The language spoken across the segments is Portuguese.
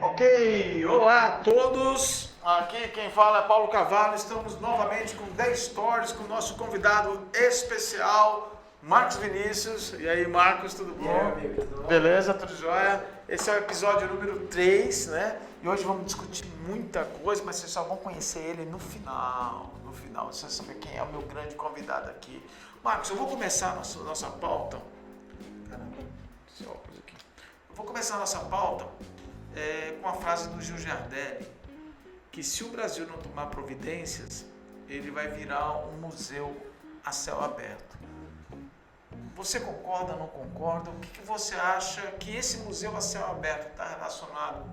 Ok, olá a todos. Aqui quem fala é Paulo Carvalho. Estamos novamente com 10 Stories com o nosso convidado especial, Marcos Vinícius. E aí, Marcos, tudo bom? E aí, amigo, tudo bom? Beleza, tudo jóia? Esse é o episódio número 3, né? E hoje vamos discutir muita coisa, mas vocês só vão conhecer ele no final. No final, vocês vão saber quem é o meu grande convidado aqui. Marcos, eu vou começar a nossa pauta. Caramba, esse óculos aqui. Eu vou começar a nossa pauta com a frase do Gil Giardelli, que se o Brasil não tomar providências, ele vai virar um museu a céu aberto. Você concorda ou não concorda? O que você acha que esse museu a céu aberto está relacionado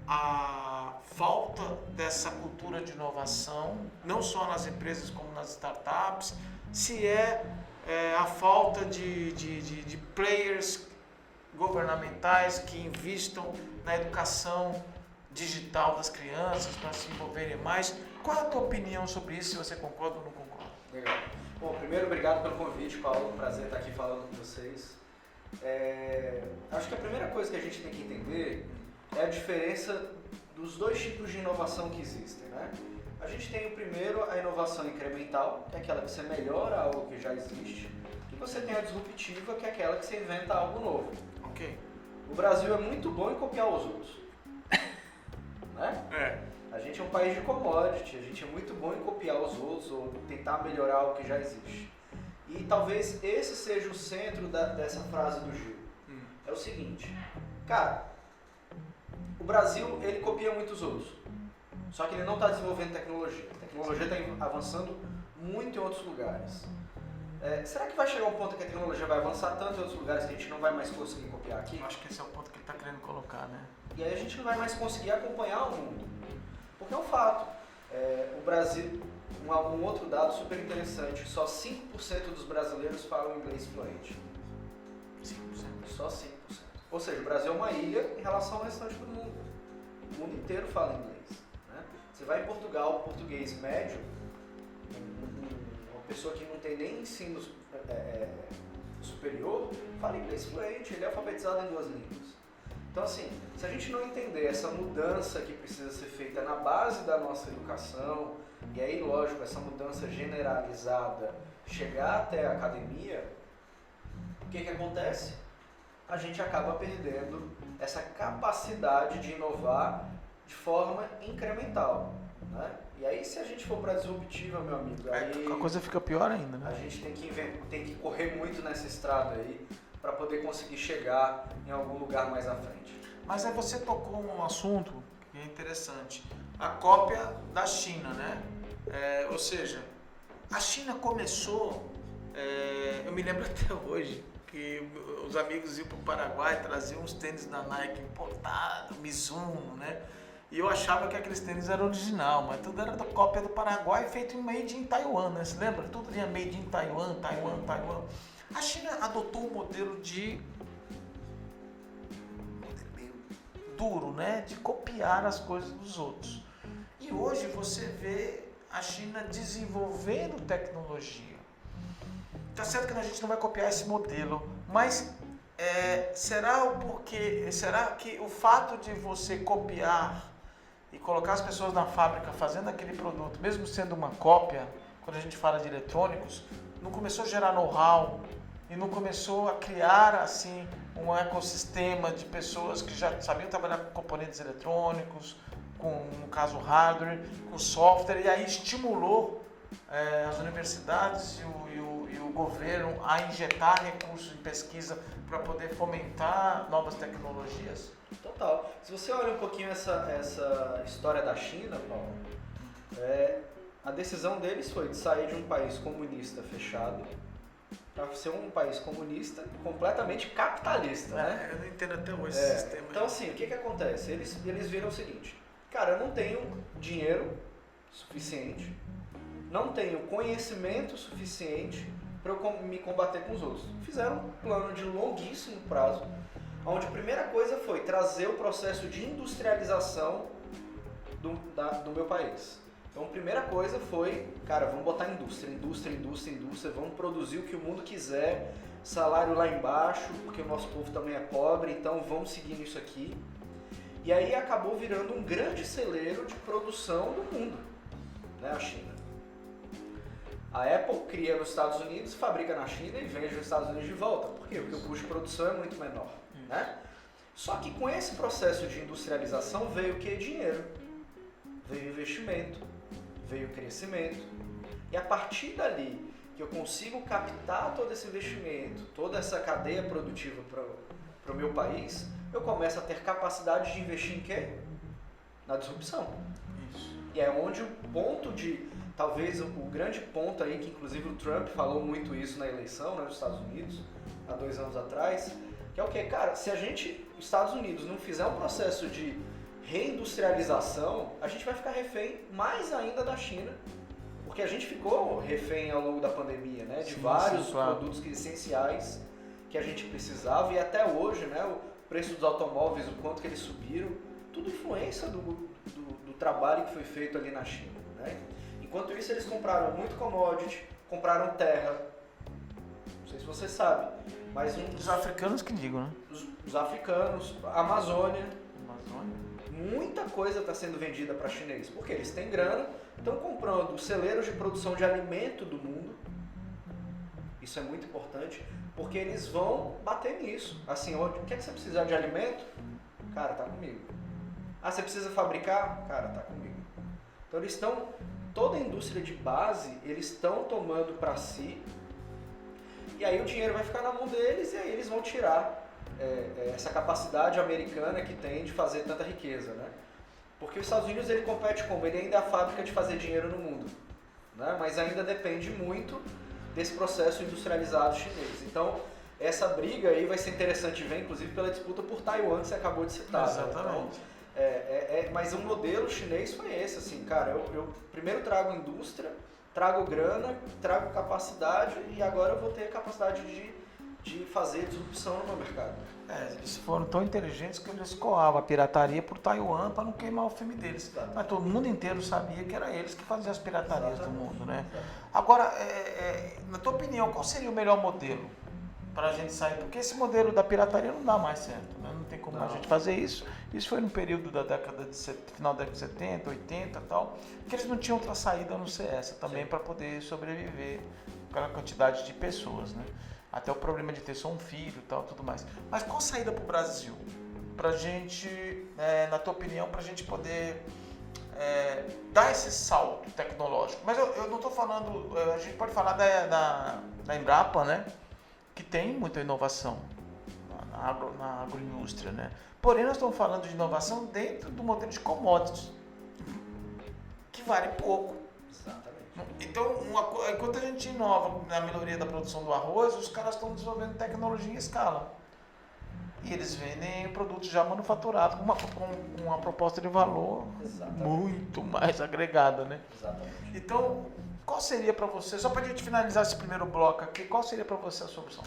à falta dessa cultura de inovação, não só nas empresas como nas startups, se a falta de players governamentais que investam na educação digital das crianças para se envolverem mais. Qual é a tua opinião sobre isso, se você concorda ou não concorda? Legal. Bom, primeiro, obrigado pelo convite, Paulo. Prazer estar aqui falando com vocês. Acho que a primeira coisa que a gente tem que entender é a diferença dos dois tipos de inovação que existem, né? A gente tem o primeiro, a inovação incremental, que é aquela que você melhora algo que já existe, e você tem a disruptiva, que é aquela que você inventa algo novo. Ok. O Brasil é muito bom em copiar os outros, né? A gente é um país de commodity, a gente é muito bom em copiar os outros ou tentar melhorar o que já existe. E talvez esse seja o centro dessa frase do Gil. É o seguinte, cara, o Brasil ele copia muitos outros, só que ele não está desenvolvendo tecnologia. A tecnologia está avançando muito em outros lugares. Será que vai chegar um ponto que a tecnologia vai avançar tanto em outros lugares que a gente não vai mais conseguir copiar aqui? Eu acho que esse é o ponto que ele está querendo colocar, né? E aí a gente não vai mais conseguir acompanhar o mundo. Porque é um fato. O Brasil, um outro dado super interessante, só 5% dos brasileiros falam inglês fluente. 5%. Só 5%. Ou seja, o Brasil é uma ilha em relação ao restante do mundo. O mundo inteiro fala inglês, né? Você vai em Portugal, português médio, uma pessoa que não tem nem ensino superior, fala inglês fluente, ele é alfabetizado em 2 línguas. Então assim, se a gente não entender essa mudança que precisa ser feita na base da nossa educação, e aí lógico, essa mudança generalizada chegar até a academia, o que acontece? A gente acaba perdendo essa capacidade de inovar de forma incremental, né? E aí se a gente for para a disruptiva, meu amigo, aí A coisa fica pior ainda, né? a gente tem que correr muito nessa estrada aí para poder conseguir chegar em algum lugar mais à frente. Mas aí você tocou num assunto que é interessante. A cópia da China, né? Ou seja, a China começou, eu me lembro até hoje, que os amigos iam para o Paraguai, traziam uns tênis da Nike importados, Mizuno, né? E eu achava que aqueles tênis eram original, mas tudo era da cópia do Paraguai, feito em made in Taiwan, né? Você lembra? Tudo vinha made in Taiwan. A China adotou um modelo meio duro, né? De copiar as coisas dos outros. E hoje você vê a China desenvolvendo tecnologia. Tá certo que a gente não vai copiar esse modelo, mas será que o fato de você copiar e colocar as pessoas na fábrica fazendo aquele produto, mesmo sendo uma cópia, quando a gente fala de eletrônicos, não começou a gerar know-how e não começou a criar assim um ecossistema de pessoas que já sabiam trabalhar com componentes eletrônicos, com, no caso, hardware, com software, e aí estimulou as universidades e o governo a injetar recursos em pesquisa para poder fomentar novas tecnologias? Total. Se você olha um pouquinho essa história da China, Paulo, a decisão deles foi de sair de um país comunista fechado para ser um país comunista completamente capitalista, né? Eu não entendo até hoje esse sistema. Então assim, o que acontece? Eles viram o seguinte, cara, eu não tenho dinheiro suficiente, não tenho conhecimento suficiente para eu me combater com os outros. Fizeram um plano de longuíssimo prazo, onde a primeira coisa foi trazer o processo de industrialização do meu país. Então a primeira coisa foi, cara, vamos botar indústria, vamos produzir o que o mundo quiser, salário lá embaixo, porque o nosso povo também é pobre, então vamos seguir nisso aqui. E aí acabou virando um grande celeiro de produção do mundo, né, a China. A Apple cria nos Estados Unidos, fabrica na China e vende nos Estados Unidos de volta. Por quê? Porque o custo de produção é muito menor, né? Só que com esse processo de industrialização veio o que? Dinheiro. Veio investimento, veio crescimento. E a partir dali que eu consigo captar todo esse investimento, toda essa cadeia produtiva para o meu país, eu começo a ter capacidade de investir em quê? Na disrupção. Isso. E é onde o ponto de, talvez o grande ponto aí, que inclusive o Trump falou muito isso na eleição, né, dos Estados Unidos, há 2 anos atrás, que é o quê? Cara, se a gente, os Estados Unidos, não fizer um processo de reindustrialização, a gente vai ficar refém mais ainda da China, porque a gente ficou refém ao longo da pandemia, né, de vários produtos essenciais que a gente precisava, e até hoje, né, o preço dos automóveis, o quanto que eles subiram, tudo influência do trabalho que foi feito ali na China, né? Enquanto isso, eles compraram muito commodity, compraram terra, não sei se você sabe, mas Os africanos que digam, né? Os africanos, a Amazônia, Amazônia. muita coisa está sendo vendida para chinês, porque eles têm grana, estão comprando os celeiros de produção de alimento do mundo. Isso é muito importante, porque eles vão bater nisso. Assim, o que é que você precisa de alimento? Cara, tá comigo. Ah, você precisa fabricar? Cara, tá comigo. Então eles estão, toda a indústria de base, eles estão tomando para si, e aí o dinheiro vai ficar na mão deles, e aí eles vão tirar essa capacidade americana que tem de fazer tanta riqueza, né? Porque os Estados Unidos, ele compete como? Ele ainda é a fábrica de fazer dinheiro no mundo, né? Mas ainda depende muito desse processo industrializado chinês. Então, essa briga aí vai ser interessante ver, inclusive pela disputa por Taiwan, que você acabou de citar. Exatamente. Então, mas o modelo chinês foi esse, assim, cara, eu primeiro trago indústria, trago grana, trago capacidade, e agora eu vou ter a capacidade de fazer disrupção no meu mercado. Eles foram tão inteligentes que eles coavam a pirataria por Taiwan para não queimar o filme deles. Exatamente. Mas todo mundo inteiro sabia que era eles que faziam as piratarias Exatamente. do mundo, né? Exatamente. Agora, na tua opinião, qual seria o melhor modelo para a gente sair? Porque esse modelo da pirataria não dá mais certo, né? Não tem como a gente fazer isso. Isso foi no período da final da década de 70, 80 e tal, que eles não tinham outra saída a não ser essa também para poder sobreviver com aquela quantidade de pessoas, né? Até o problema de ter só um filho e tal, tudo mais. Mas qual saída para o Brasil? Pra gente, na tua opinião, pra gente poder dar esse salto tecnológico. Mas eu não estou falando, a gente pode falar da Embrapa, né? Que tem muita inovação na agroindústria, né? Porém, nós estamos falando de inovação dentro do modelo de commodities, que vale pouco. Exatamente. Então, enquanto a gente inova na melhoria da produção do arroz, os caras estão desenvolvendo tecnologia em escala. E eles vendem produtos já manufaturados com uma proposta de valor muito mais agregada, né? Exatamente. Então, qual seria para você, só para a gente finalizar esse primeiro bloco aqui, qual seria para você a solução?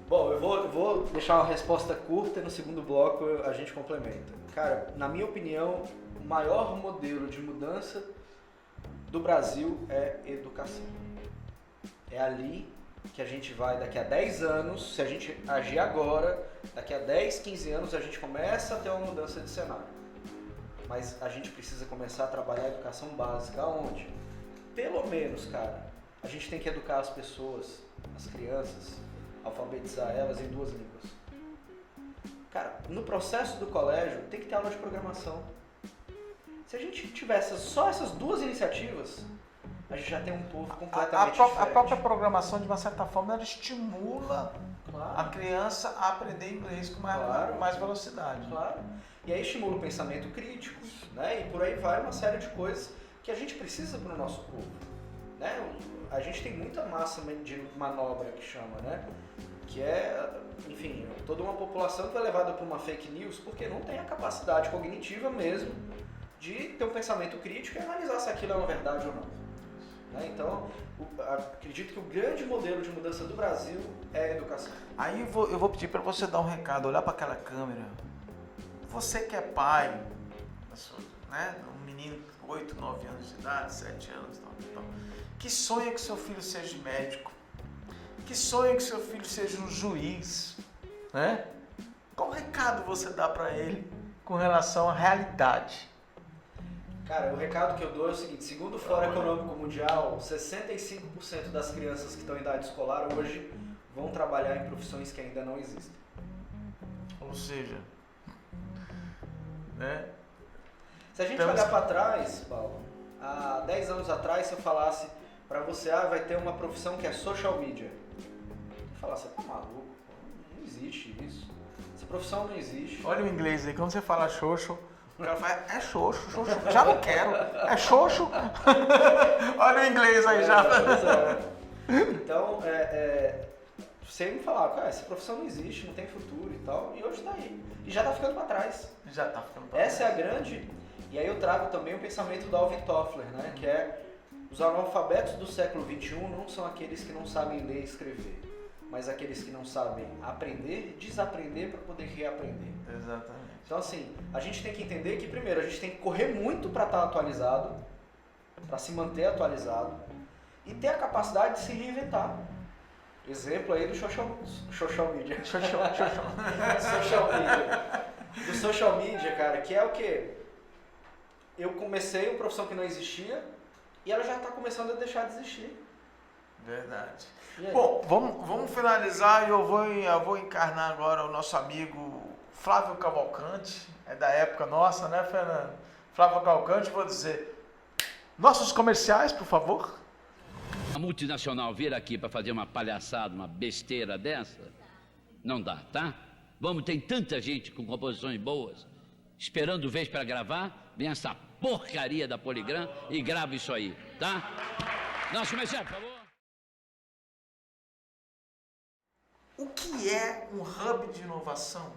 Bom, eu vou deixar uma resposta curta e no segundo bloco a gente complementa. Cara, na minha opinião, o maior modelo de mudança do Brasil é educação. É ali que a gente vai, daqui a 10 anos, se a gente agir agora, daqui a 10, 15 anos a gente começa a ter uma mudança de cenário. Mas a gente precisa começar a trabalhar a educação básica. Aonde? Pelo menos, cara, a gente tem que educar as pessoas, as crianças, alfabetizar elas em 2 línguas. Cara, no processo do colégio tem que ter aula de programação. Se a gente tivesse só essas 2 iniciativas, a gente já tem um povo completamente diferente. A própria programação, de uma certa forma, ela estimula a criança a aprender inglês com mais velocidade. Claro. E aí estimula o pensamento crítico, né? E por aí vai uma série de coisas que a gente precisa para o nosso povo, né? A gente tem muita massa de manobra, que chama, né? Que é, enfim, toda uma população que é levada para uma fake news porque não tem a capacidade cognitiva mesmo de ter um pensamento crítico e analisar se aquilo é uma verdade ou não. Né? Então, acredito que o grande modelo de mudança do Brasil é a educação. Aí eu vou pedir para você dar um recado, olhar para aquela câmera. Você que é pai, né? Um menino de 8, 9 anos de idade, 7 anos, tal, que sonha que seu filho seja médico, que sonha que seu filho seja um juiz, né? Qual recado você dá para ele com relação à realidade? Cara, o recado que eu dou é o seguinte, segundo o Fórum Econômico Mundial, 65% das crianças que estão em idade escolar hoje vão trabalhar em profissões que ainda não existem. Ou seja, né? Se a gente olhar para trás, Paulo, há 10 anos atrás, se eu falasse para você, vai ter uma profissão que é social media. Eu falasse, você tá maluco? Não existe isso. Essa profissão não existe. Olha o inglês aí, quando você fala xoxo, o cara fala, é xoxo, já não quero, é xoxo. Olha o inglês aí já. Então, você me falava, cara, essa profissão não existe, não tem futuro e tal, e hoje está aí. E já está ficando para trás. Já está ficando para trás. Essa é a grande... E aí eu trago também o pensamento do Alvin Toffler, né? Que é, os analfabetos do século XXI não são aqueles que não sabem ler e escrever, mas aqueles que não sabem aprender, desaprender para poder reaprender. Exatamente. Então assim, a gente tem que entender que primeiro a gente tem que correr muito para estar atualizado, para se manter atualizado, e ter a capacidade de se reinventar. Exemplo aí do social media. Social media. Do social media, cara, que é o quê? Eu comecei uma profissão que não existia e ela já está começando a deixar de existir. Verdade. Bom, vamos finalizar e eu vou encarnar agora o nosso amigo Flávio Cavalcante, é da época nossa, né, Fernando? Flávio Cavalcante, vou dizer, nossos comerciais, por favor. A multinacional vir aqui para fazer uma palhaçada, uma besteira dessa, não dá, tá? Tem tanta gente com composições boas, esperando vez para gravar, vem essa porcaria da Poligram e grava isso aí, tá? Nosso comercial, por favor. O que é um hub de inovação?